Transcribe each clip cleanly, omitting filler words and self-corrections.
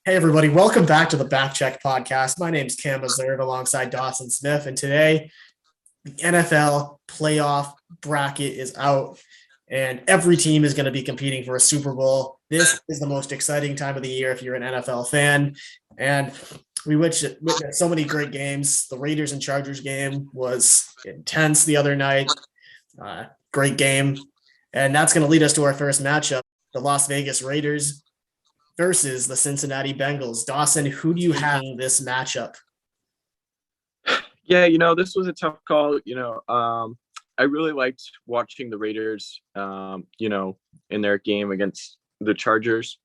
Hey, everybody. Welcome back to the Back Check podcast. My name is Cam Azerd alongside Dawson Smith. And today, the NFL playoff bracket is out and every team is going to be competing for a Super Bowl. This is the most exciting time of the year if you're an NFL fan. And we witnessed so many great games. The Raiders and Chargers game was intense the other night. Great game. And that's going to lead us to our first matchup, the Las Vegas Raiders versus the Cincinnati Bengals. Dawson, who do you have in this matchup? Yeah, this was a tough call. I really liked watching the Raiders, in their game against the Chargers.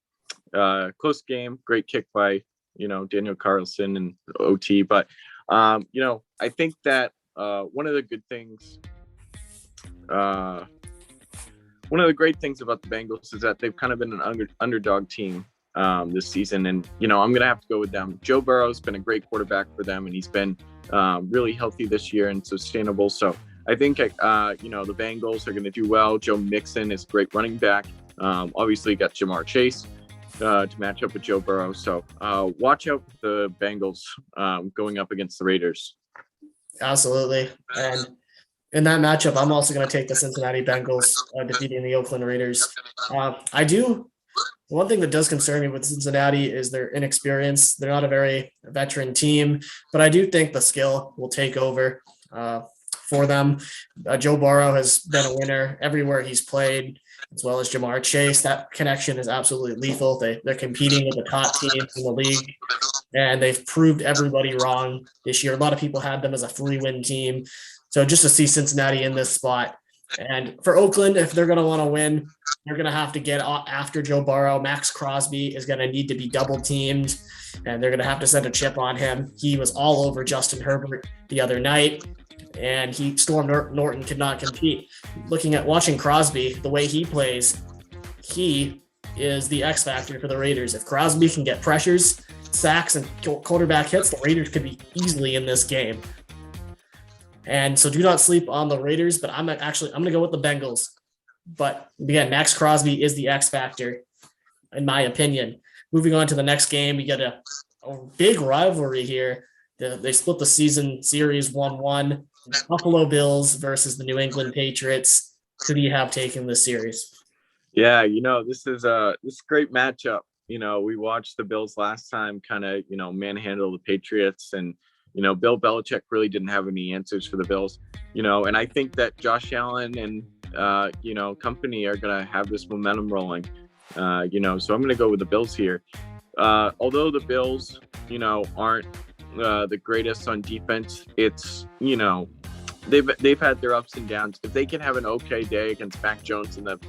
Close game, great kick by, Daniel Carlson and OT. But, I think that one of the great things about the Bengals is that they've kind of been an underdog team this season. And, I'm going to have to go with them. Joe Burrow's been a great quarterback for them, and he's been really healthy this year and sustainable. So I think, the Bengals are going to do well. Joe Mixon is a great running back. Obviously, got Jamar Chase to match up with Joe Burrow. So watch out for the Bengals going up against the Raiders. Absolutely. And in that matchup, I'm also going to take the Cincinnati Bengals defeating the Oakland Raiders. One thing that does concern me with Cincinnati is their inexperience. They're not a very veteran team, but I do think the skill will take over for them. Joe Burrow has been a winner everywhere he's played, as well as Jamar Chase. That connection is absolutely lethal. They're competing with the top teams in the league, and they've proved everybody wrong this year. A lot of people had them as a free-win team. So just to see Cincinnati in this spot. And for Oakland, if they're going to want to win, they're going to have to get after Joe Burrow. Max Crosby is going to need to be double teamed, and they're going to have to send a chip on him. He was all over Justin Herbert the other night, and Storm Norton could not compete. Watching Crosby, the way he plays, he is the X factor for the Raiders. If Crosby can get pressures, sacks, and quarterback hits, the Raiders could be easily in this game. And so do not sleep on the Raiders, but I'm going to go with the Bengals. But again, Max Crosby is the X factor, in my opinion. Moving on to the next game, we get a big rivalry here. They split the season series 1-1. Buffalo Bills versus the New England Patriots. Who do you have taking this series? Yeah, this is a great matchup. We watched the Bills last time kind of, manhandle the Patriots, and Bill Belichick really didn't have any answers for the Bills, and I think that Josh Allen and, company are going to have this momentum rolling, so I'm going to go with the Bills here. Although the Bills, aren't the greatest on defense, it's, they've had their ups and downs. If they can have an okay day against Mac Jones and the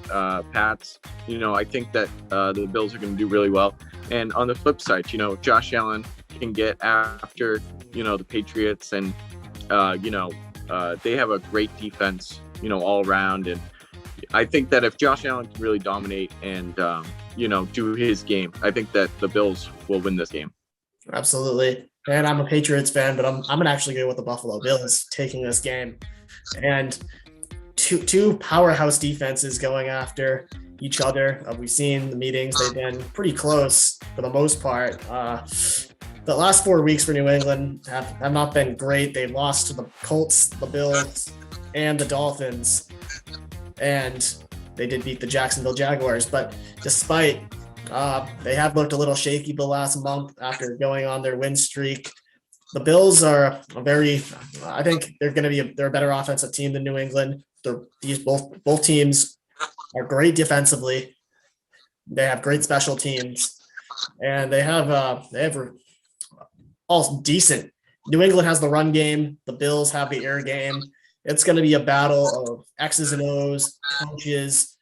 Pats, I think that the Bills are going to do really well. And on the flip side, Josh Allen can get after, the Patriots, and, they have a great defense, all around. And I think that if Josh Allen can really dominate and, do his game, I think that the Bills will win this game. Absolutely. And I'm a Patriots fan, but I'm going to actually go with the Buffalo Bills taking this game. And two powerhouse defenses going after each other. We've seen the meetings. They've been pretty close for the most part. The last 4 weeks for New England have not been great. They lost to the Colts, the Bills, and the Dolphins. And they did beat the Jacksonville Jaguars. But despite they have looked a little shaky the last month after going on their win streak. The Bills are I think they're a better offensive team than New England. Both teams are great defensively. They have great special teams, and they have all decent. New England has the run game. The Bills have the air game. It's going to be a battle of X's and O's, coaches,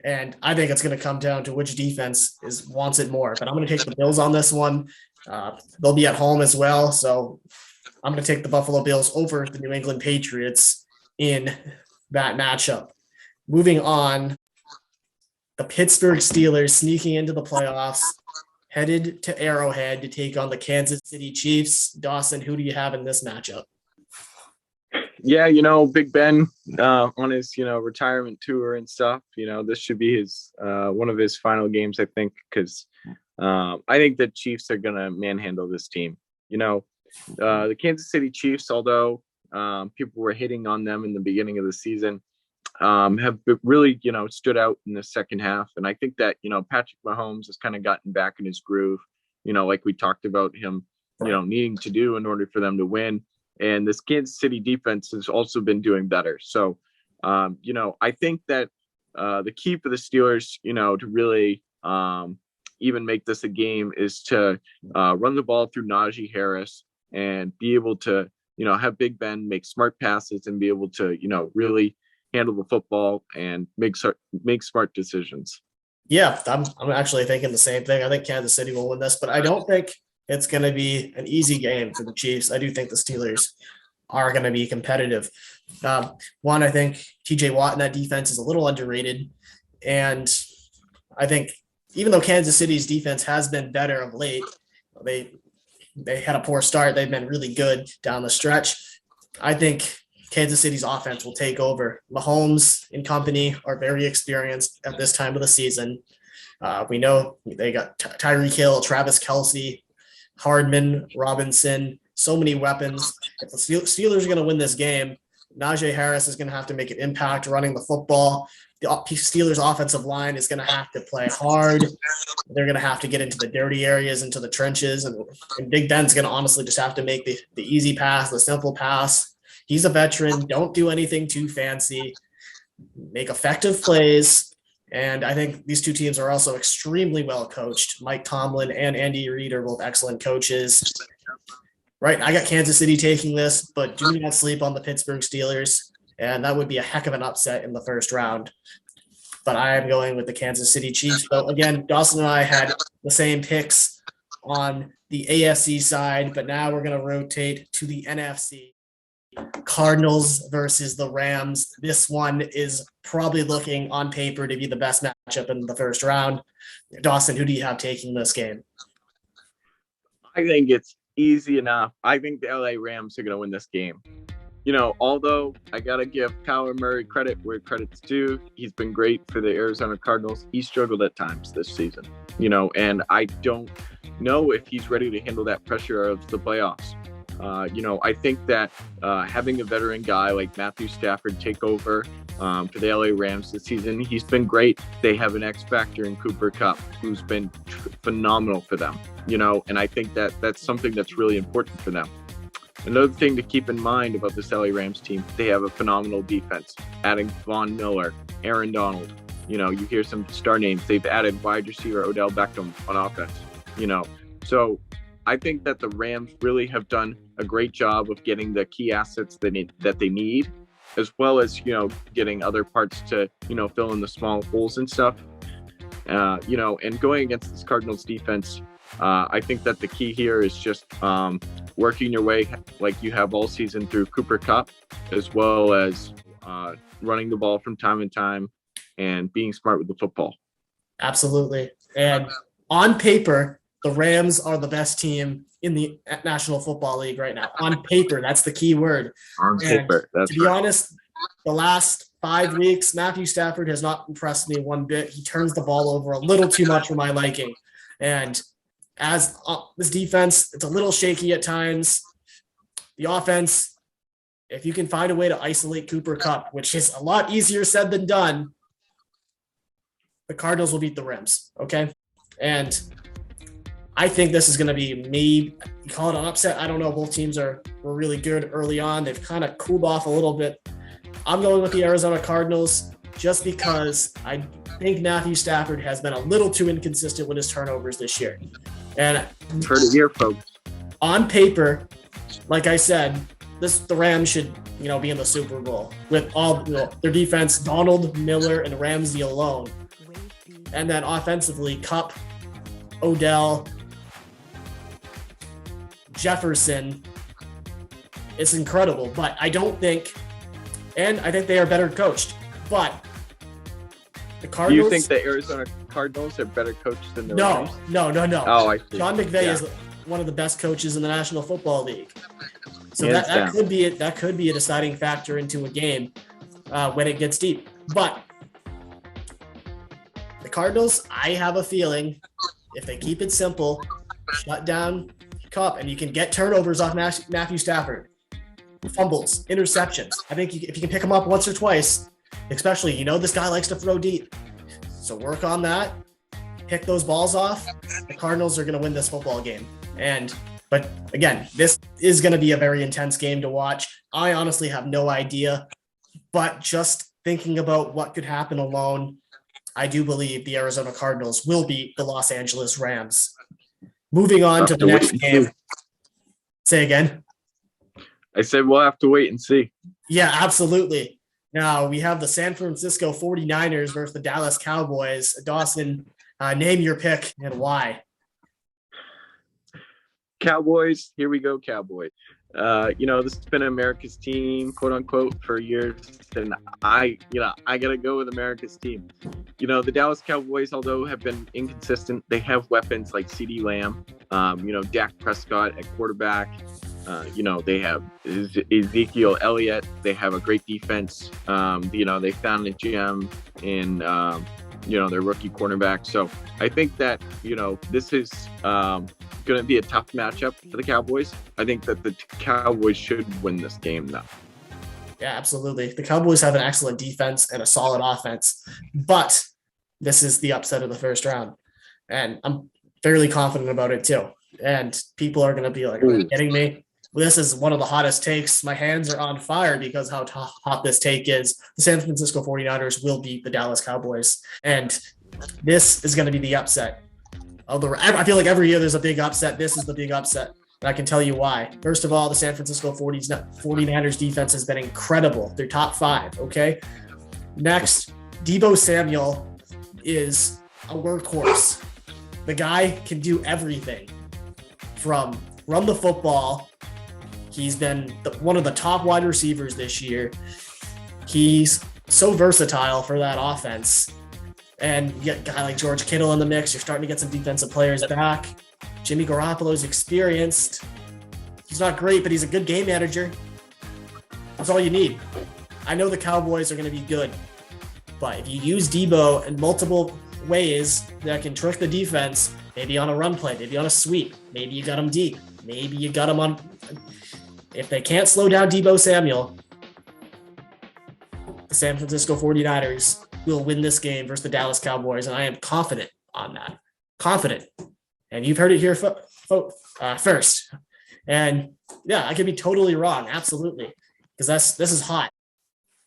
And I think it's going to come down to which defense wants it more. But I'm going to take the Bills on this one. They'll be at home as well. So I'm going to take the Buffalo Bills over the New England Patriots in that matchup. Moving on, the Pittsburgh Steelers sneaking into the playoffs, headed to Arrowhead to take on the Kansas City Chiefs. Dawson, who do you have in this matchup? Yeah, Big Ben on his, retirement tour and stuff, this should be his one of his final games, I think, because I think the Chiefs are going to manhandle this team. The Kansas City Chiefs, although people were hitting on them in the beginning of the season, have really, stood out in the second half. And I think that, Patrick Mahomes has kind of gotten back in his groove, like we talked about him, needing to do in order for them to win. And this Kansas City defense has also been doing better. So, I think that the key for the Steelers, to really even make this a game is to run the ball through Najee Harris and be able to, have Big Ben make smart passes and be able to, really handle the football and make smart decisions. Yeah, I'm actually thinking the same thing. I think Kansas City will win this, but I don't think it's going to be an easy game for the Chiefs. I do think the Steelers are going to be competitive. One, I think TJ Watt in that defense is a little underrated. And I think even though Kansas City's defense has been better of late, they had a poor start. They've been really good down the stretch. I think Kansas City's offense will take over. Mahomes and company are very experienced at this time of the season. We know they got Tyreek Hill, Travis Kelce, Hardman, Robinson, so many weapons. If the Steelers are going to win this game, Najee Harris is going to have to make an impact running the football. The Steelers offensive line is going to have to play hard. They're going to have to get into the dirty areas, into the trenches. And Big Ben's going to honestly just have to make the easy pass, the simple pass. He's a veteran. Don't do anything too fancy. Make effective plays. And I think these two teams are also extremely well coached. Mike Tomlin and Andy Reid are both excellent coaches. Right, I got Kansas City taking this, but do not sleep on the Pittsburgh Steelers. And that would be a heck of an upset in the first round. But I am going with the Kansas City Chiefs. So again, Dawson and I had the same picks on the AFC side, but now we're going to rotate to the NFC. Cardinals versus the Rams. This one is probably looking on paper to be the best matchup in the first round. Dawson, who do you have taking this game? I think it's easy enough. I think the LA Rams are going to win this game. Although I got to give Kyler Murray credit where credit's due. He's been great for the Arizona Cardinals. He struggled at times this season, and I don't know if he's ready to handle that pressure of the playoffs. I think that having a veteran guy like Matthew Stafford take over for the LA Rams this season, he's been great. They have an X factor in Cooper Kupp, who's been phenomenal for them, and I think that that's something that's really important for them. Another thing to keep in mind about this LA Rams team, they have a phenomenal defense, adding Von Miller, Aaron Donald. You hear some star names. They've added wide receiver Odell Beckham on offense, So I think that the Rams really have done a great job of getting the key assets that they need, as well as, getting other parts to, fill in the small holes and stuff. And going against this Cardinals defense, I think that the key here is just working your way like you have all season through Cooper Kupp, as well as running the ball from time to time and being smart with the football. Absolutely. And on paper, the Rams are the best team in the National Football League right now. On paper, that's the key word. On paper, that's to be honest, the last 5 weeks, Matthew Stafford has not impressed me one bit. He turns the ball over a little too much for my liking. And as this defense, it's a little shaky at times. The offense, if you can find a way to isolate Cooper Kupp, which is a lot easier said than done, the Cardinals will beat the Rams, okay? And I think this is going to be maybe call it an upset. I don't know. Both teams were really good early on. They've kind of cooled off a little bit. I'm going with the Arizona Cardinals just because I think Matthew Stafford has been a little too inconsistent with his turnovers this year. And heard it here, folks. On paper, like I said, the Rams should, be in the Super Bowl with all their defense, Donald, Miller, and Ramsey alone. And then offensively, Kupp, Odell, Jefferson. It's incredible, but I think they are better coached. But the Cardinals. Do you think the Arizona Cardinals are better coached than the Rams? No. Oh, I see. Sean McVay is one of the best coaches in the National Football League. So that could be a deciding factor into a game when it gets deep. But the Cardinals, I have a feeling, if they keep it simple, shut down Kupp, and you can get turnovers off Matthew Stafford, fumbles, interceptions. I think if you can pick him up once or twice, especially, this guy likes to throw deep. So work on that, pick those balls off. The Cardinals are going to win this football game. But again, this is going to be a very intense game to watch. I honestly have no idea, but just thinking about what could happen alone, I do believe the Arizona Cardinals will beat the Los Angeles Rams. Moving on to the next game. Say again. I said we'll have to wait and see. Yeah, absolutely. Now we have the San Francisco 49ers versus the Dallas Cowboys. Dawson, name your pick and why. Cowboys, here we go, Cowboys. This has been America's team, quote unquote, for years, and I gotta go with America's team. The Dallas Cowboys, although have been inconsistent, they have weapons like CeeDee Lamb, Dak Prescott at quarterback. They have Ezekiel Elliott. They have a great defense. They found a gem in their rookie cornerback. So I think that this is going to be a tough matchup for the Cowboys. I think that the Cowboys should win this game, though. Yeah, absolutely. The Cowboys have an excellent defense and a solid offense, but this is the upset of the first round. And I'm fairly confident about it too. And people are going to be like, are you kidding me? This is one of the hottest takes. My hands are on fire because how hot this take is. The San Francisco 49ers will beat the Dallas Cowboys. And this is going to be the upset. I feel like every year there's a big upset. This is the big upset. And I can tell you why. First of all, the San Francisco 49ers defense has been incredible. They're top 5, okay? Next, Deebo Samuel is a workhorse. The guy can do everything from run the football. He's been one of the top wide receivers this year. He's so versatile for that offense. And you get a guy like George Kittle in the mix. You're starting to get some defensive players back. Jimmy Garoppolo's experienced. He's not great, but he's a good game manager. That's all you need. I know the Cowboys are going to be good, but if you use Deebo in multiple ways that can trick the defense, maybe on a run play, maybe on a sweep, maybe you got him deep, maybe you got him on. If they can't slow down Deebo Samuel, the San Francisco 49ers will win this game versus the Dallas Cowboys, and I am confident on that. Confident. And you've heard it here first. And yeah, I could be totally wrong, absolutely, because this is hot.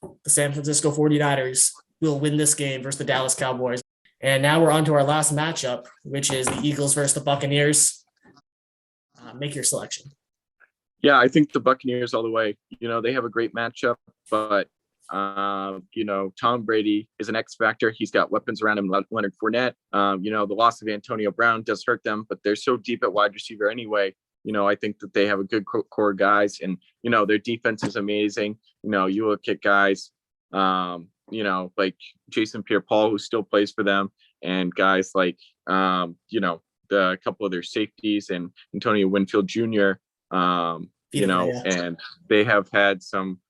The San Francisco 49ers will win this game versus the Dallas Cowboys. And now we're on to our last matchup, which is the Eagles versus the Buccaneers. Make your selection. Yeah, I think the Buccaneers all the way. They have a great matchup, but Tom Brady is an X factor. He's got weapons around him, Leonard Fournette. The loss of Antonio Brown does hurt them, but they're so deep at wide receiver anyway. I think that they have a good core guys, and their defense is amazing. You look at guys, like Jason Pierre-Paul, who still plays for them, and guys like the couple of their safeties and Antonio Winfield Jr. And they have had some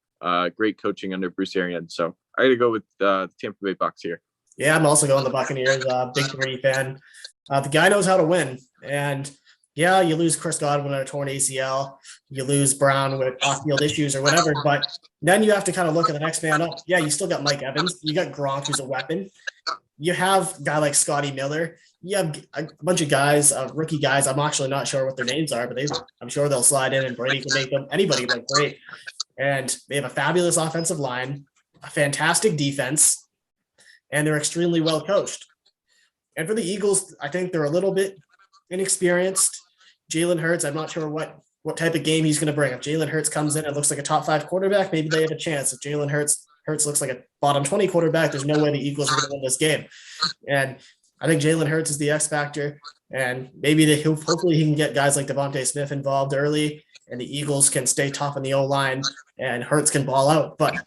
great coaching under Bruce Arians. So I got to go with the Tampa Bay Bucs here. Yeah, I'm also going the Buccaneers. Big Brady fan. The guy knows how to win. And yeah, you lose Chris Godwin on a torn ACL. You lose Brown with off-field issues or whatever. But then you have to kind of look at the next man up. Yeah, you still got Mike Evans. You got Gronk, who's a weapon. You have a guy like Scotty Miller. You have a bunch of guys, rookie guys. I'm actually not sure what their names are, but I'm sure they'll slide in and Brady can make anybody look great. And they have a fabulous offensive line, a fantastic defense, and they're extremely well coached. And for the Eagles, I think they're a little bit inexperienced. Jalen Hurts, I'm not sure what type of game he's going to bring. If Jalen Hurts comes in and looks like a top 5 quarterback, maybe they have a chance. If Jalen Hurts looks like a bottom 20 quarterback, there's no way the Eagles are going to win this game. And I think Jalen Hurts is the X factor, and maybe hopefully he can get guys like Devontae Smith involved early, and the Eagles can stay tough on the O-line, and Hurts can ball out. But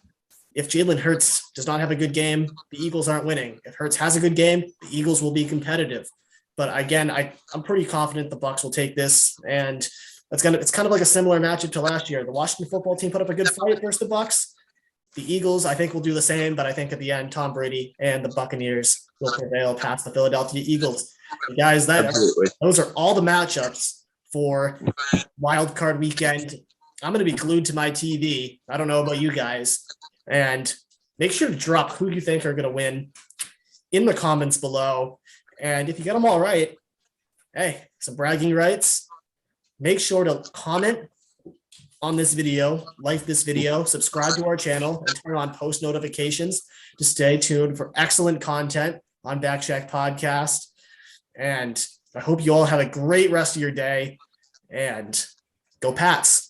if Jalen Hurts does not have a good game, the Eagles aren't winning. If Hurts has a good game, the Eagles will be competitive. But again, I'm pretty confident the Bucs will take this, and it's kind of like a similar matchup to last year. The Washington football team put up a good fight versus the Bucs. The Eagles, I think, will do the same, but I think at the end, Tom Brady and the Buccaneers will prevail past the Philadelphia Eagles. And guys, those are all the matchups for Wildcard weekend. I'm going to be glued to my TV. I don't know about you guys. And make sure to drop who you think are going to win in the comments below. And if you get them all right, hey, some bragging rights. Make sure to comment on this video, like this video, subscribe to our channel, and turn on post notifications to stay tuned for excellent content on Backcheck Podcast. And I hope you all have a great rest of your day, and go Pats.